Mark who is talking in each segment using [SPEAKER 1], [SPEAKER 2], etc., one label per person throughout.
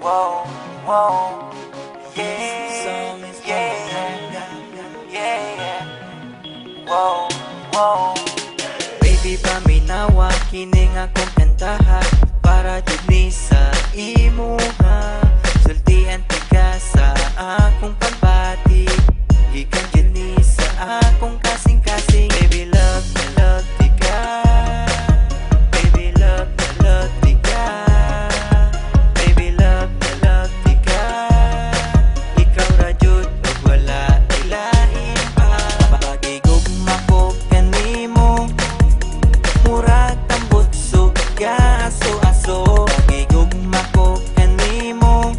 [SPEAKER 1] Whoa, whoa, yeah, yeah, yeah, whoa, whoa. Baby, paminawa, kining akong kantahan para jud ni sa imuha. Sultian tika sa akong pagbati, gikan jud ni sa akong kasing-kasing. Baby, love tika. Baby, love tika. Baby, love tika. Ikaw ra jud ug wala ilahin pa. Pagigugma ko kanimo, murag tambot suga aso-aso. Pagigugma ko kanimo,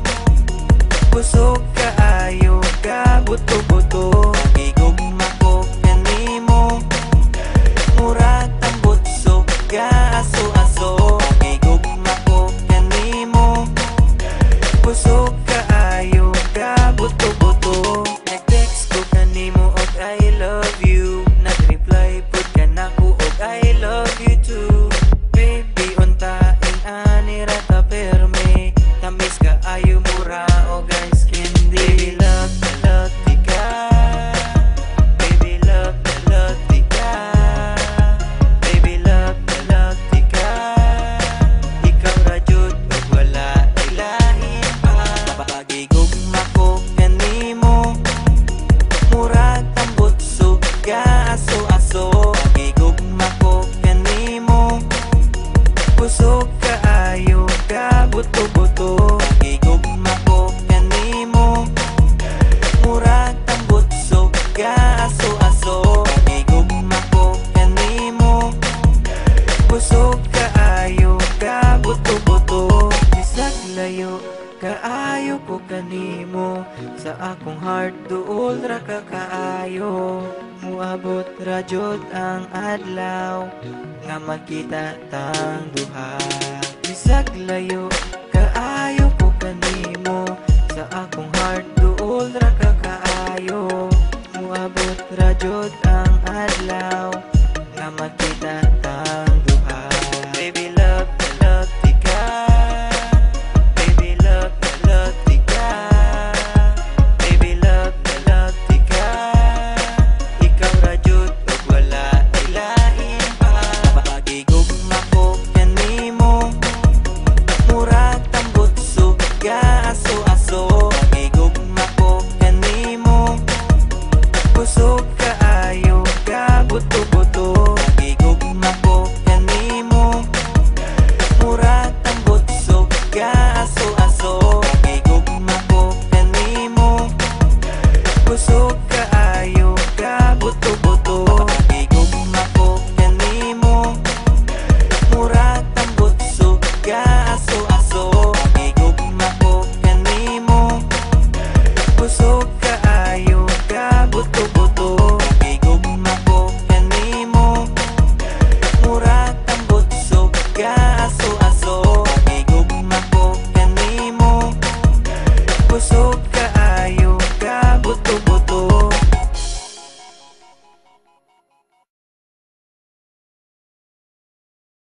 [SPEAKER 1] busog kaayo ka buto-buto. Pagigugma ko kanimo, murag tambot suga aso-aso. Pagigugma ko kanimo, busog kaayo ka buto-buto. Nag-text ko kanimo og I love you, nag-reply pud ka nako og I love you too. Baby, untain ani ra ta perme, tamis ka ayo mura o guys candy. Baby, love tika. Baby, love tika. Baby, love tika. Ikaw ra jud ug wala ilahin pa. Pagigugma ko kanimo, murag tambot suga aso-aso. Pagigugma ko kanimo, busog kaayo ka buto-buto. Pagigugma ko kanimo, murag tambot suga aso-aso. Pagigugma ko kanimo, busog kaayo ka buto-buto. Bisag layo kaayo ko kanimo, sa akong heart duol ra ka kaayo. Muabot ra jud ang adlaw nga magkita tang duha. Bisag layo